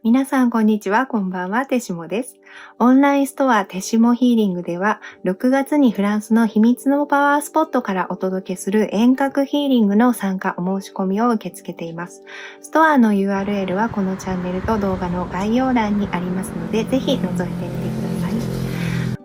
皆さんこんにちは、こんばんは、てしもです。オンラインストアてしもヒーリングでは、6月にフランスの秘密のパワースポットからお届けする遠隔ヒーリングの参加お申し込みを受け付けています。ストアの URL はこのチャンネルと動画の概要欄にありますので、ぜひ覗いてみてください。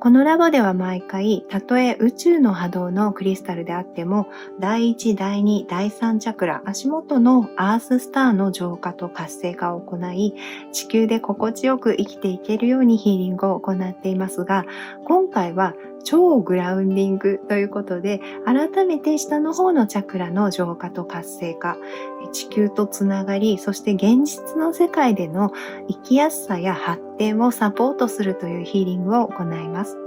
このラボでは毎回、たとえ宇宙の波動のクリスタルであっても、第1、第2、第3チャクラ、足元のアーススターの浄化と活性化を行い、地球で心地よく生きていけるようにヒーリングを行っていますが、今回は超グラウンディングということで、改めて下の方のチャクラの浄化と活性化、地球とつながり、そして現実の世界での生きやすさや発展をサポートするというヒーリングを行います。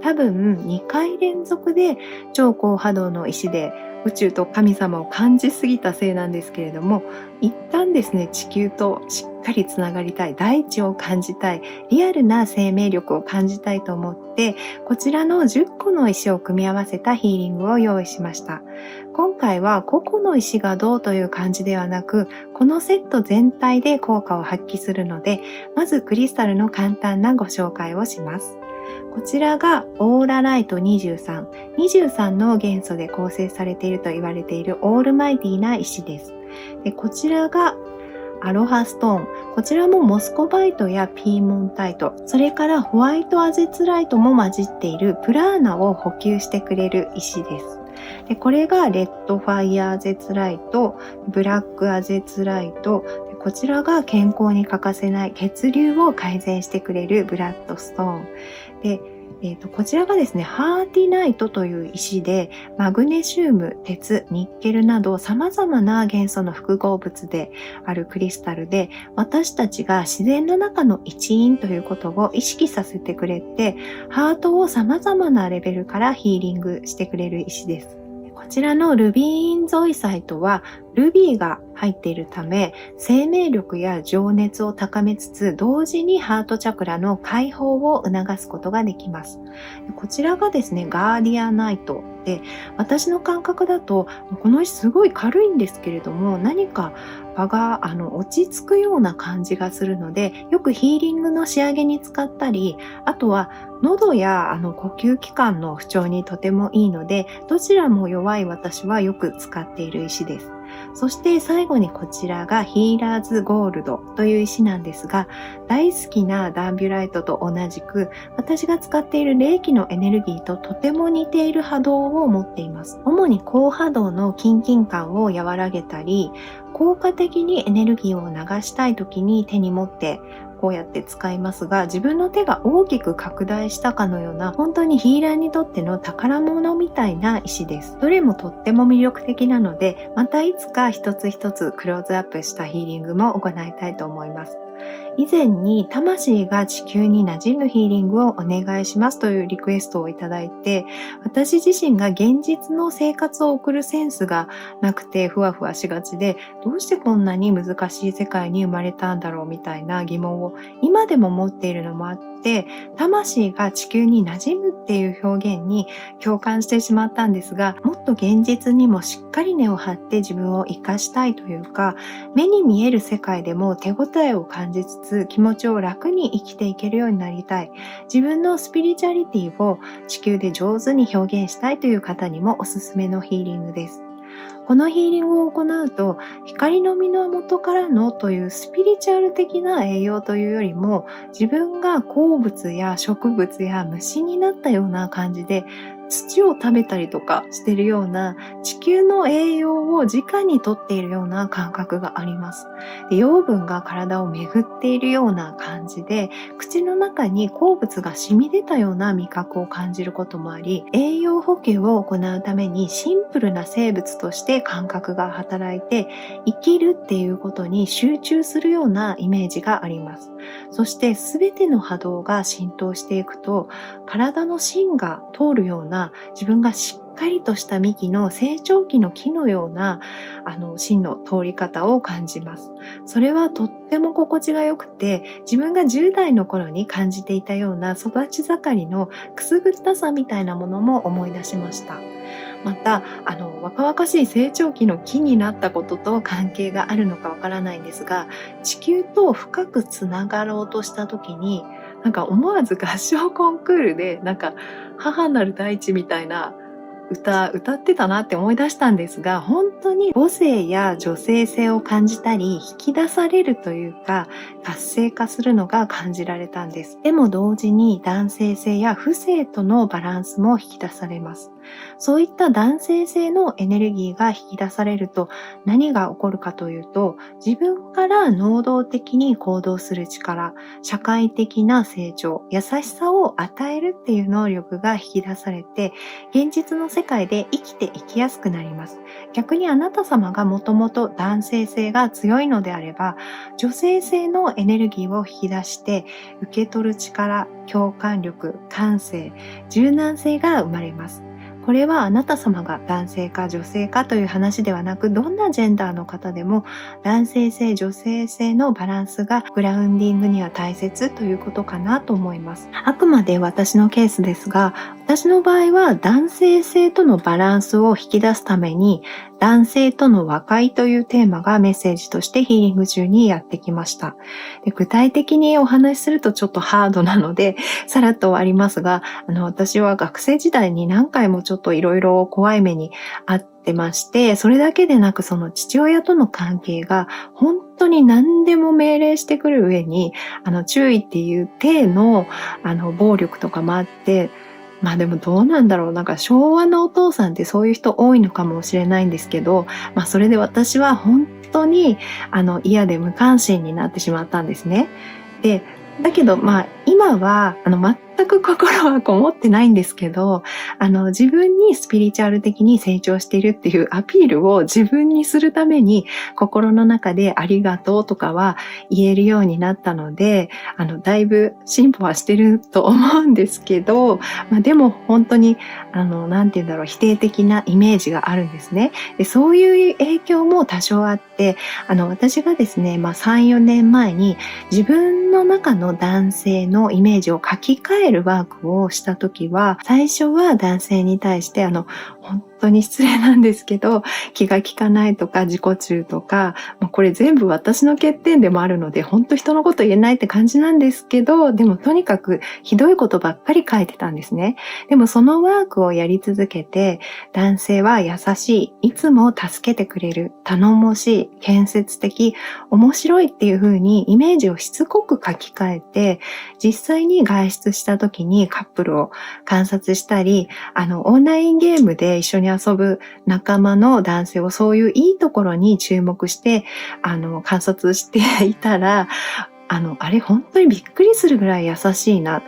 多分2回連続で超高波動の石で宇宙と神様を感じすぎたせいなんですけれども、一旦ですね、地球としっかりつながりたい、大地を感じたい、リアルな生命力を感じたいと思って、こちらの10個の石を組み合わせたヒーリングを用意しました。今回は個々の石がどうという感じではなく、このセット全体で効果を発揮するので、まずクリスタルの簡単なご紹介をします。こちらがオーラライト23。23の元素で構成されていると言われているオールマイティな石です。で、こちらがアロハストーン。こちらもモスコバイトやピーモンタイト、それからホワイトアゼツライトも混じっているプラーナを補給してくれる石です。で、これがレッドファイヤーアゼツライト、ブラックアゼツライト、こちらが健康に欠かせない血流を改善してくれるブラッドストーン。で、こちらがですね、ハーティナイトという石で、マグネシウム、鉄、ニッケルなど様々な元素の複合物であるクリスタルで、私たちが自然の中の一員ということを意識させてくれて、ハートを様々なレベルからヒーリングしてくれる石です。こちらのルビーインゾイサイトはルビーが入っているため、生命力や情熱を高めつつ、同時にハートチャクラの解放を促すことができます。こちらがですね、ガーディアナイトで、私の感覚だと、この石すごい軽いんですけれども、何か場が落ち着くような感じがするので、よくヒーリングの仕上げに使ったり、あとは喉や呼吸器官の不調にとてもいいので、どちらも弱い私はよく使っている石です。そして最後にこちらがヒーラーズゴールドという石なんですが、大好きなダンビュライトと同じく、私が使っている霊気のエネルギーととても似ている波動を持っています。主に高波動のキンキン感を和らげたり、効果的にエネルギーを流したい時に手に持ってこうやって使いますが、自分の手が大きく拡大したかのような、本当にヒーラーにとっての宝物みたいな石です。どれもとっても魅力的なので、またいつか一つ一つクローズアップしたヒーリングも行いたいと思います。以前に魂が地球に馴染むヒーリングをお願いしますというリクエストをいただいて、私自身が現実の生活を送るセンスがなくてふわふわしがちで、どうしてこんなに難しい世界に生まれたんだろうみたいな疑問を今でも持っているのもあって、魂が地球に馴染むっていう表現に共感してしまったんですが、もっと現実にもしっかり根を張って自分を生かしたいというか、目に見える世界でも手応えを感じつつ気持ちを楽に生きていけるようになりたい。自分のスピリチュアリティを地球で上手に表現したいという方にもおすすめのヒーリングです。このヒーリングを行うと、光の源からのというスピリチュアル的な栄養というよりも、自分が鉱物や植物や虫になったような感じで、土を食べたりとかしているような地球の栄養を直にとっているような感覚があります。で、養分が体を巡っているような感じで、口の中に鉱物が染み出たような味覚を感じることもあり、栄養補給を行うためにシンプルな生物として感覚が働いて、生きるっていうことに集中するようなイメージがあります。そして全ての波動が浸透していくと、体の芯が通るような自分がしっかりとした幹の成長期の木のような芯の通り方を感じます。それはとっても心地が良くて、自分が10代の頃に感じていたような育ち盛りのくすぐったさみたいなものも思い出しました。また、若々しい成長期の木になったことと関係があるのかわからないんですが、地球と深くつながろうとした時に、思わず合唱コンクールで、母なる大地みたいな歌ってたなって思い出したんですが、本当に母性や女性性を感じたり、引き出されるというか、活性化するのが感じられたんです。でも同時に男性性や父性とのバランスも引き出されます。そういった男性性のエネルギーが引き出されると何が起こるかというと、自分から能動的に行動する力、社会的な成長、優しさを与えるっていう能力が引き出されて、現実の世界で生きていきやすくなります。逆にあなた様がもともと男性性が強いのであれば、女性性のエネルギーを引き出して受け取る力、共感力、感性、柔軟性が生まれます。これはあなた様が男性か女性かという話ではなく、どんなジェンダーの方でも男性性、女性性のバランスがグラウンディングには大切ということかなと思います。あくまで私のケースですが、私の場合は男性性とのバランスを引き出すために、男性との和解というテーマがメッセージとしてヒーリング中にやってきました。で、具体的にお話しするとちょっとハードなので、さらっと終わりますが、私は学生時代に何回もちょっといろいろ怖い目にあってまして、それだけでなくその父親との関係が本当に何でも命令してくる上に、注意っていう体の、暴力とかもあって、でもどうなんだろう。昭和のお父さんってそういう人多いのかもしれないんですけど、それで私は本当に嫌で無関心になってしまったんですね。で、だけど今は全く心はこもってないんですけど、自分にスピリチュアル的に成長しているっていうアピールを自分にするために、心の中でありがとうとかは言えるようになったので、だいぶ進歩はしてると思うんですけど、でも本当に否定的なイメージがあるんですね。で、そういう影響も多少あって、私がですね、3、4年前に自分の中の男性のイメージを書き換えるワークをしたときは、最初は男性に対して本当に失礼なんですけど、気が利かないとか自己中とか、これ全部私の欠点でもあるので、本当人のこと言えないって感じなんですけど、でもとにかくひどいことばっかり書いてたんですね。でもそのワークをやり続けて、男性は優しい、いつも助けてくれる、頼もしい、建設的、面白いっていう風にイメージをしつこく書き換えて、実際に外出した時にカップルを観察したり、オンラインゲームで一緒に遊ぶ仲間の男性をそういういいところに注目して、観察していたら、あれ本当にびっくりするぐらい優しいな。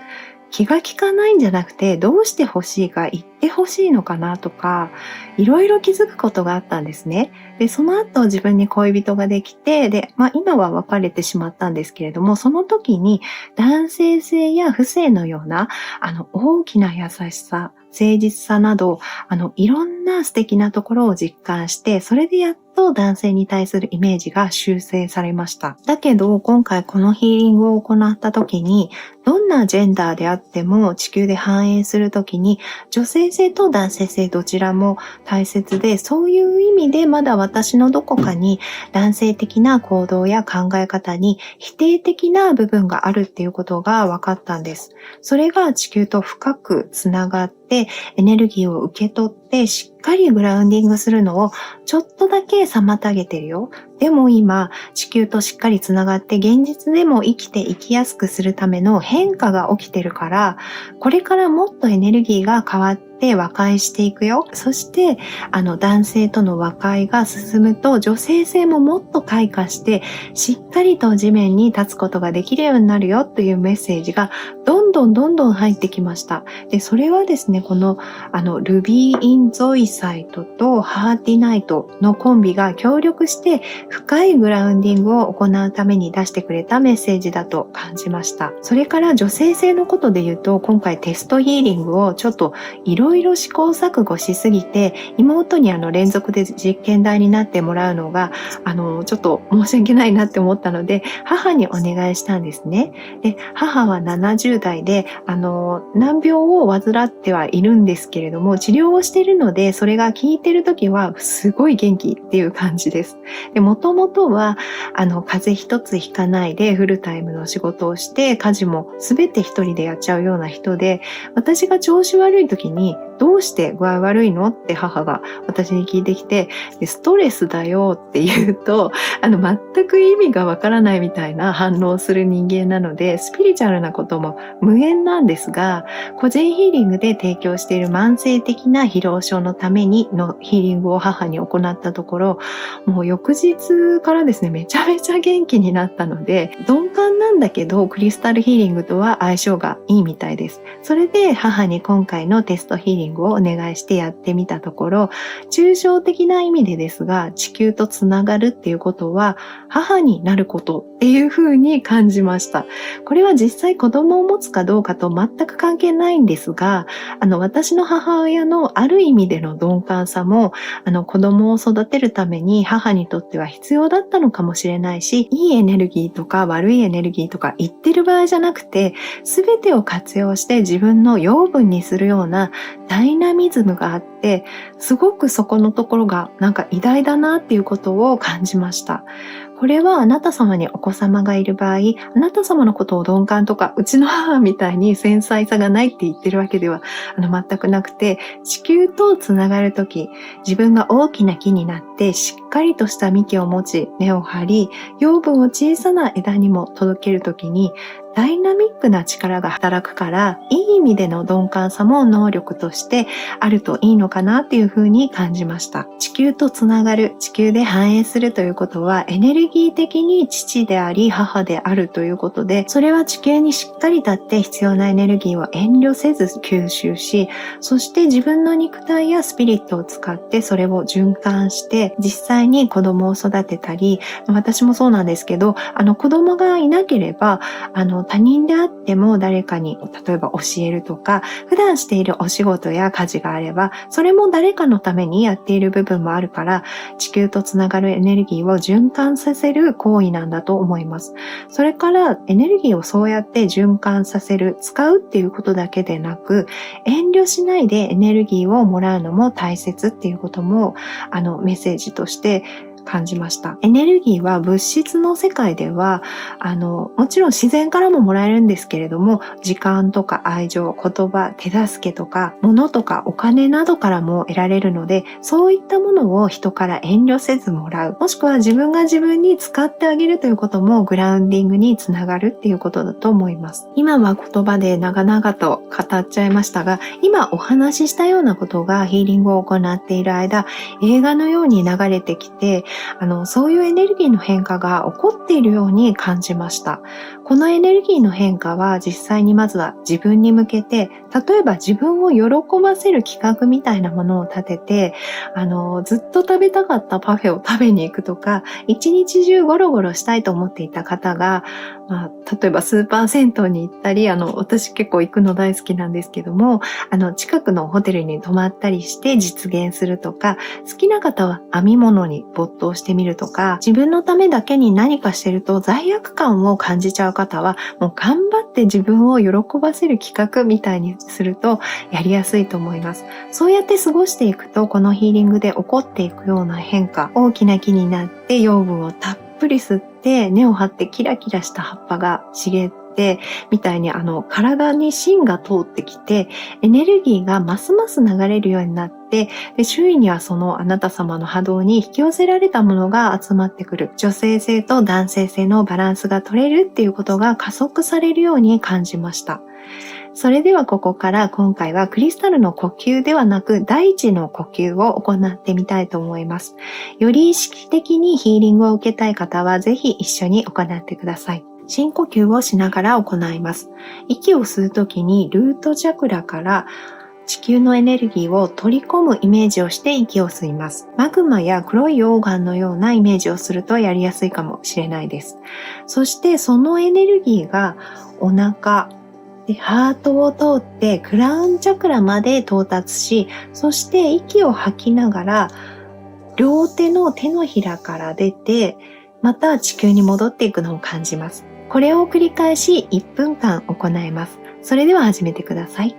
気が利かないんじゃなくて、どうして欲しいか言って欲しいのかなとか、いろいろ気づくことがあったんですね。で、その後自分に恋人ができて、で、今は別れてしまったんですけれども、その時に男性性や父性のような、大きな優しさ、誠実さなど、いろんな素敵なところを実感して、それでやっと男性に対するイメージが修正されました。だけど、今回このヒーリングを行った時に、どんなジェンダーであっても地球で反映するときに女性性と男性性どちらも大切で、そういう意味でまだ私のどこかに男性的な行動や考え方に否定的な部分があるっていうことが分かったんです。それが地球と深くつながってエネルギーを受け取ってしっかりグラウンディングするのをちょっとだけ妨げてるよ。でも今、地球としっかりつながって現実でも生きていきやすくするための変化が起きてるから、これからもっとエネルギーが変わって和解していくよ。そして、男性との和解が進むと、女性性ももっと開花して、しっかりと地面に立つことができるようになるよというメッセージがどんどん入ってきました。で、それはですね、この、ルビー・イン・ゾイサイトとハーティナイトのコンビが協力して、深いグラウンディングを行うために出してくれたメッセージだと感じました。それから女性性のことで言うと、今回テストヒーリングをちょっといろいろ試行錯誤しすぎて、妹に連続で実験台になってもらうのがちょっと申し訳ないなって思ったので、母にお願いしたんですね。で、母は70代で難病を患ってはいるんですけれども、治療をしているので、それが効いてる時はすごい元気っていう感じです。で、もともとは風邪一つひかないでフルタイムの仕事をして、家事も全て一人でやっちゃうような人で、私が調子悪い時にどうして具合悪いのって母が私に聞いてきて、でストレスだよって言うと、全く意味がわからないみたいな反応をする人間なので、スピリチュアルなことも無縁なんですが、個人ヒーリングで提供している慢性的な疲労症のためにのヒーリングを母に行ったところ、もう翌日からですね、めちゃめちゃ元気になったので、鈍感なんだけどクリスタルヒーリングとは相性がいいみたいです。それで母に今回のテストヒーリングをお願いしてやってみたところ、抽象的な意味でですが、地球とつながるっていうことは母になることっていう風に感じました。これは実際子供を持つかどうかと全く関係ないんですが、私の母親のある意味での鈍感さも、子供を育てるために母にとっては必要だったのかもしれないし、いいエネルギーとか悪いエネルギーとか言ってる場合じゃなくて、全てを活用して自分の養分にするようなダイナミズムがあって、すごくそこのところがなんか偉大だなっていうことを感じました。これはあなた様にお子様がいる場合、あなた様のことを鈍感とか、うちの母みたいに繊細さがないって言ってるわけでは全くなくて、地球とつながるとき、自分が大きな木になってしっかりとした幹を持ち、根を張り、養分を小さな枝にも届けるときに、ダイナミックな力が働くから、いい意味での鈍感さも能力としてあるといいのかなっていうふうに感じました。地球とつながる、地球で繁栄するということは、エネルギー的に父であり母であるということで、それは地球にしっかり立って必要なエネルギーを遠慮せず吸収し、そして自分の肉体やスピリットを使ってそれを循環して、実際に子供を育てたり、私もそうなんですけど、子供がいなければ、他人であっても誰かに例えば教えるとか、普段しているお仕事や家事があれば、それも誰かのためにやっている部分もあるから、地球とつながるエネルギーを循環させる行為なんだと思います。それからエネルギーをそうやって循環させる、使うっていうことだけでなく、遠慮しないでエネルギーをもらうのも大切っていうこともメッセージとして感じました。エネルギーは物質の世界ではもちろん自然からももらえるんですけれども、時間とか愛情、言葉、手助けとか物とかお金などからも得られるので、そういったものを人から遠慮せずもらう、もしくは自分が自分に使ってあげるということもグラウンディングにつながるっていうことだと思います。今は言葉で長々と語っちゃいましたが、今お話ししたようなことがヒーリングを行っている間、映画のように流れてきて、そういうエネルギーの変化が起こっているように感じました。このエネルギーの変化は実際にまずは自分に向けて、例えば自分を喜ばせる企画みたいなものを立てて、ずっと食べたかったパフェを食べに行くとか、一日中ゴロゴロしたいと思っていた方が、例えばスーパー銭湯に行ったり、私結構行くの大好きなんですけども、近くのホテルに泊まったりして実現するとか、好きな方は編み物に没頭してみるとか、自分のためだけに何かしてると罪悪感を感じちゃう方は、もう頑張って自分を喜ばせる企画みたいにするとやりやすいと思います。そうやって過ごしていくと、このヒーリングで起こっていくような変化、大きな木になって養分をたっぷり吸って根を張ってキラキラした葉っぱが茂ってみたいに体に芯が通ってきてエネルギーがますます流れるようになって、で周囲にはそのあなた様の波動に引き寄せられたものが集まってくる、女性性と男性性のバランスが取れるっていうことが加速されるように感じました。それではここから今回はクリスタルの呼吸ではなく大地の呼吸を行ってみたいと思います。より意識的にヒーリングを受けたい方はぜひ一緒に行ってください。深呼吸をしながら行います。息を吸うときにルートチャクラから地球のエネルギーを取り込むイメージをして息を吸います。マグマや黒い溶岩のようなイメージをするとやりやすいかもしれないです。そしてそのエネルギーがお腹でハートを通ってクラウンチャクラまで到達し、そして息を吐きながら両手の手のひらから出て、また地球に戻っていくのを感じます。これを繰り返し1分間行います。それでは始めてください。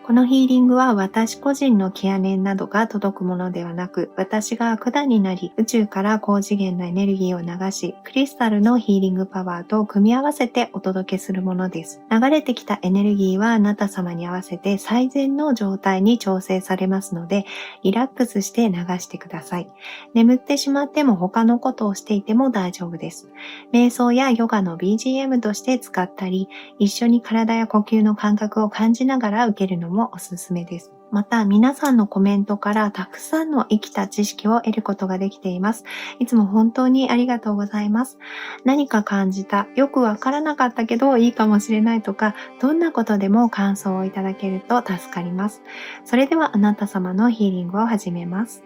このヒーリングは私個人のケア念などが届くものではなく、私が管になり、宇宙から高次元のエネルギーを流し、クリスタルのヒーリングパワーと組み合わせてお届けするものです。流れてきたエネルギーはあなた様に合わせて最善の状態に調整されますので、リラックスして流してください。眠ってしまっても他のことをしていても大丈夫です。瞑想やヨガの BGM として使ったり、一緒に体や呼吸の感覚を感じながら受けるのもおすすめです。また、皆さんのコメントからたくさんの生きた知識を得ることができています。いつも本当にありがとうございます。何か感じた、よくわからなかったけどいいかもしれないとか、どんなことでも感想をいただけると助かります。それではあなた様のヒーリングを始めます。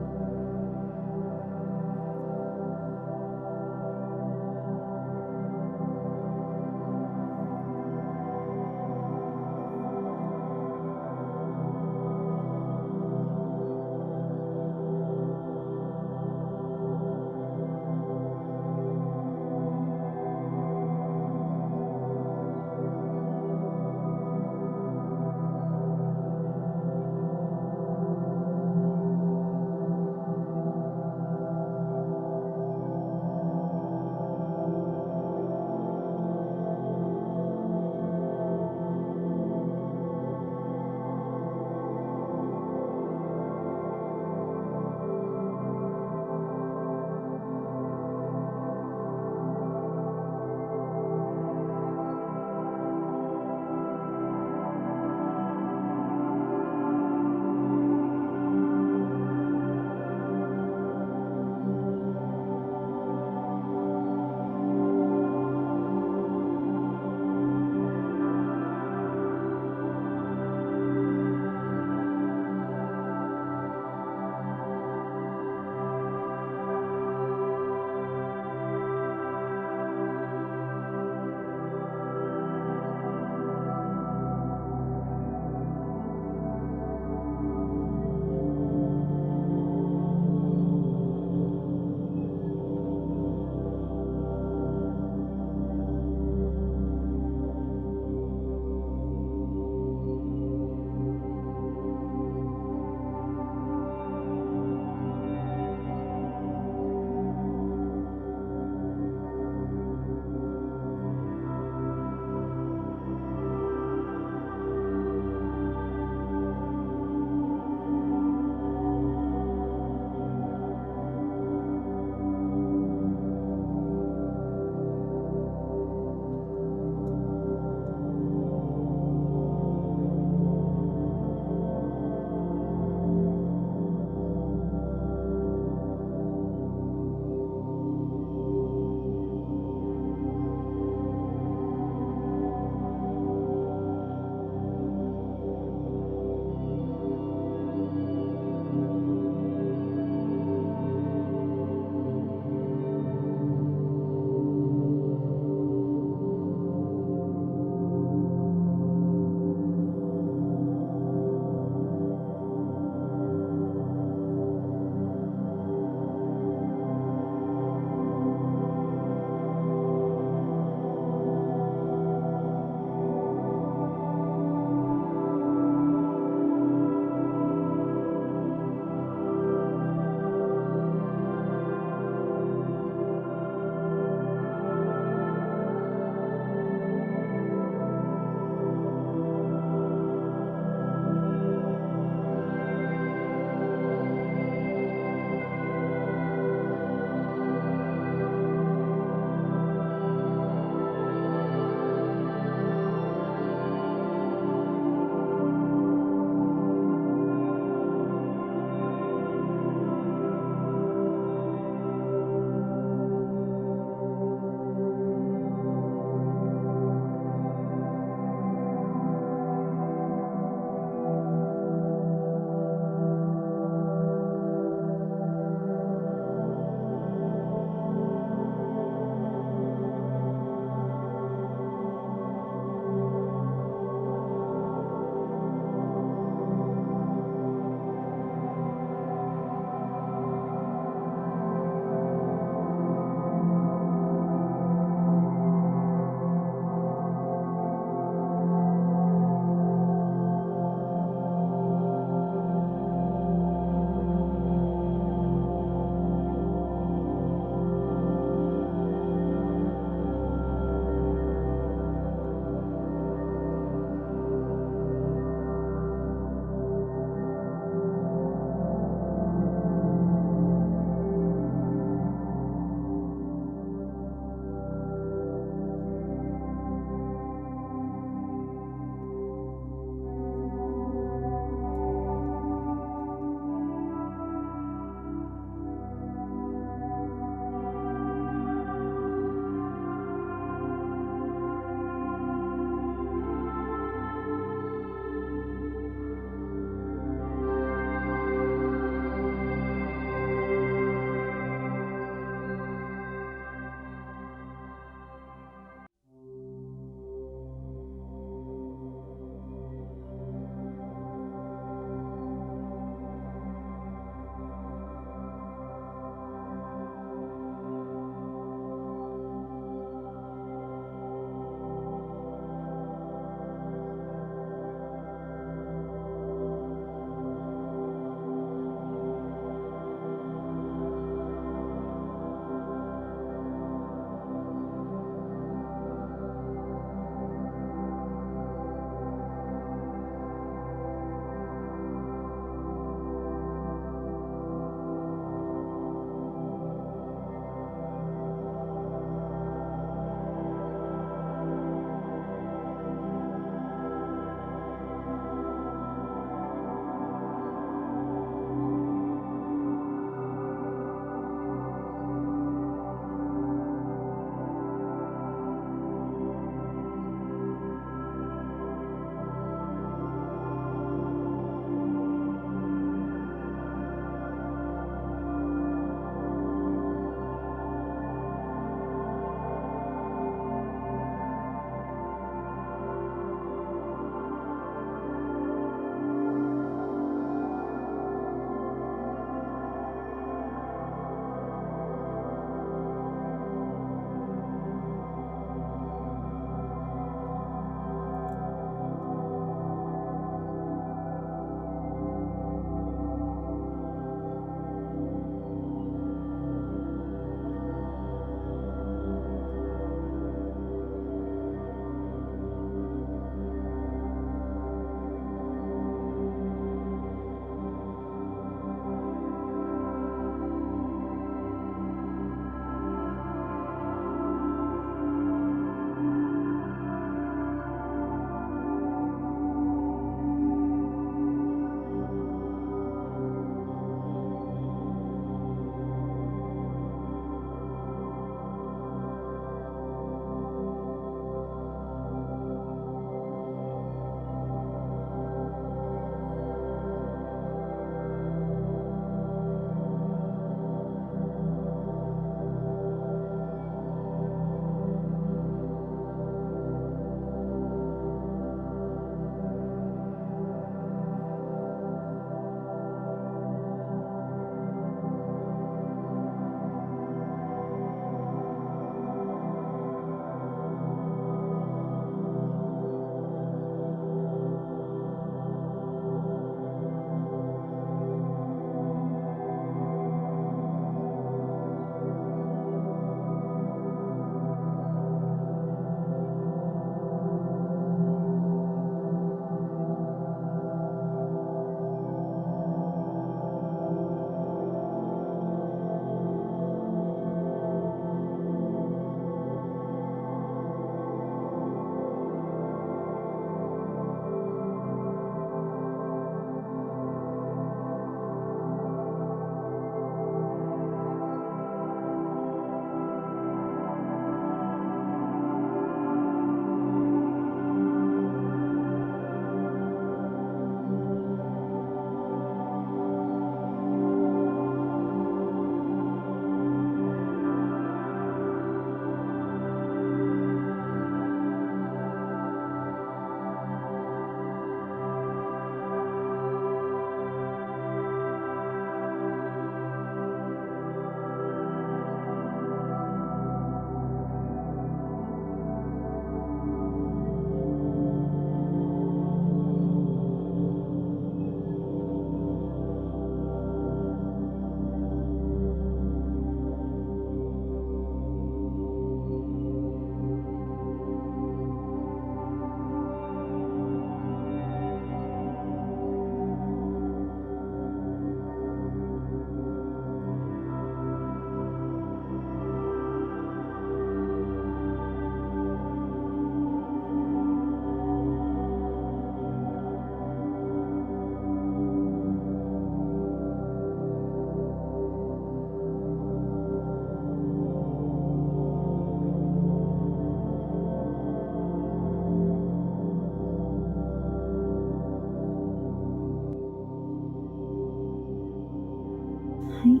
い。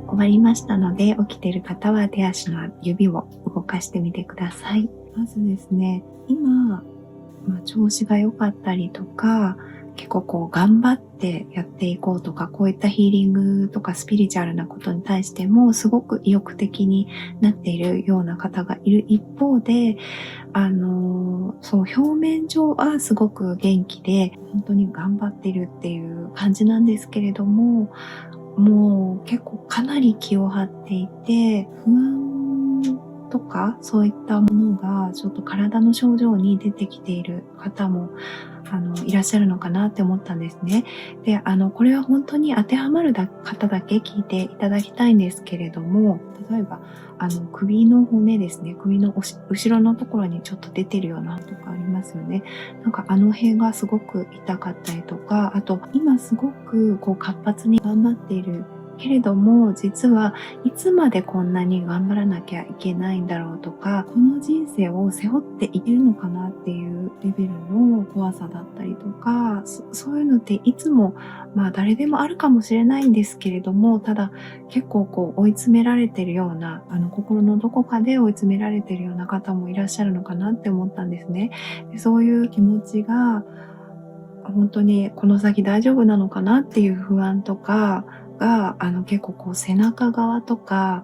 終わりましたので、起きている方は手足の指を動かしてみてください。まずですね、今、調子が良かったりとか、結構頑張ってやっていこうとか、こういったヒーリングとかスピリチュアルなことに対してもすごく意欲的になっているような方がいる一方で、表面上はすごく元気で、本当に頑張ってるっていう感じなんですけれども、もう結構かなり気を張っていて、不安とかそういったものがちょっと体の症状に出てきている方もいらっしゃるのかなって思ったんですね。で、これは本当に当てはまる方だけ聞いていただきたいんですけれども、例えば、首の骨ですね、首の後ろのところにちょっと出てるようなとかありますよね。なんか辺がすごく痛かったりとか、あと、今すごく活発に頑張っているけれども、実はいつまでこんなに頑張らなきゃいけないんだろうとか、この人生を背負っていけるのかなっていうレベルの怖さだったりとか、そういうのっていつも、誰でもあるかもしれないんですけれども、ただ結構追い詰められてるような、心のどこかで追い詰められてるような方もいらっしゃるのかなって思ったんですね。で、そういう気持ちが、本当にこの先大丈夫なのかなっていう不安とかが、結構背中側とか、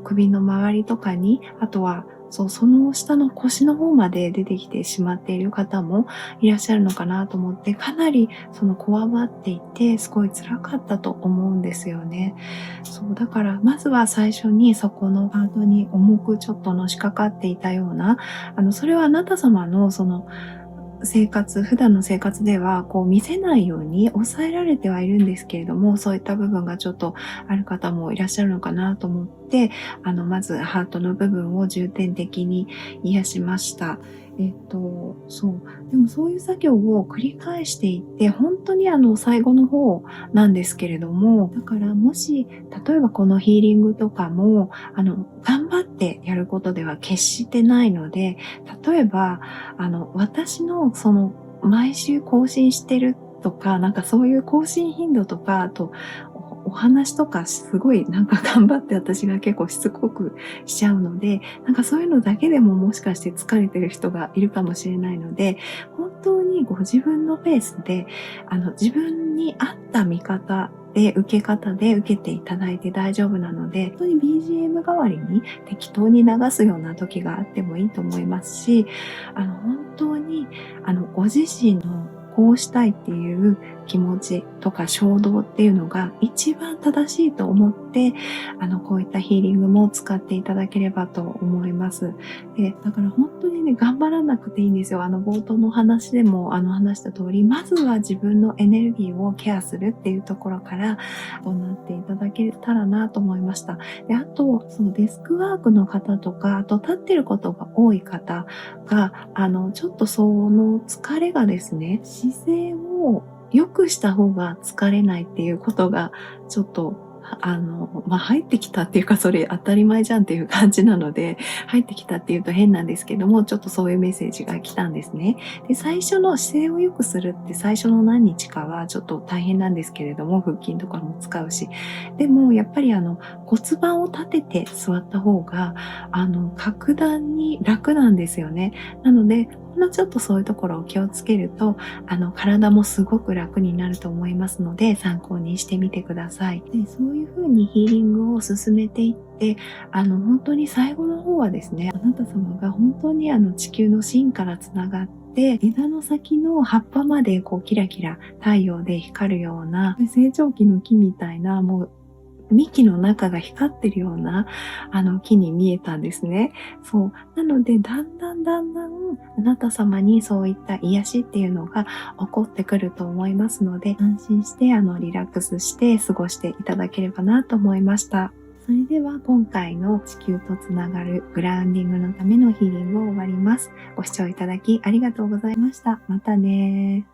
首の周りとかに、あとは、その下の腰の方まで出てきてしまっている方もいらっしゃるのかなと思って、かなりこわばっていて、すごい辛かったと思うんですよね。だからまずは最初にそこのパートに重くちょっとのしかかっていたような、それはあなた様の普段の生活では見せないように抑えられてはいるんですけれども、そういった部分がちょっとある方もいらっしゃるのかなと思って、まずハートの部分を重点的に癒しました。でもそういう作業を繰り返していって、本当に最後の方なんですけれども、だからもし、例えばこのヒーリングとかも、頑張ってやることでは決してないので、例えば、私の毎週更新してるとか、なんかそういう更新頻度とか、あと、お話とかすごいなんか頑張って私が結構しつこくしちゃうので、なんかそういうのだけでももしかして疲れてる人がいるかもしれないので、本当にご自分のペースで、自分に合った見方で、受け方で受けていただいて大丈夫なので、本当に BGM 代わりに適当に流すような時があってもいいと思いますし、本当に、ご自身のこうしたいっていう気持ちとか衝動っていうのが一番正しいと思って、こういったヒーリングも使っていただければと思います。で、だから本当にね、頑張らなくていいんですよ。冒頭の話でも話した通り、まずは自分のエネルギーをケアするっていうところから行っていただけたらなと思いました。で、あと、デスクワークの方とか、あと立ってることが多い方が、ちょっとその疲れがですね、姿勢を良くした方が疲れないっていうことが、ちょっと、入ってきたっていうか、それ当たり前じゃんっていう感じなので、入ってきたっていうと変なんですけども、ちょっとそういうメッセージが来たんですね。で、最初の姿勢を良くするって最初の何日かはちょっと大変なんですけれども、腹筋とかも使うし。でも、やっぱり骨盤を立てて座った方が、格段に楽なんですよね。なので、ほんのちょっとそういうところを気をつけると、体もすごく楽になると思いますので、参考にしてみてください。で、そういう風にヒーリングを進めていって、本当に最後の方はですね、あなた様が本当に地球の芯からつながって、枝の先の葉っぱまでキラキラ太陽で光るような、成長期の木みたいな、もう幹の中が光ってるような木に見えたんですね。なので、だんだんあなた様にそういった癒しっていうのが起こってくると思いますので、安心してリラックスして過ごしていただければなと思いました。それでは今回の地球とつながるグラウンディングのためのヒーリングを終わります。ご視聴いただきありがとうございました。またね。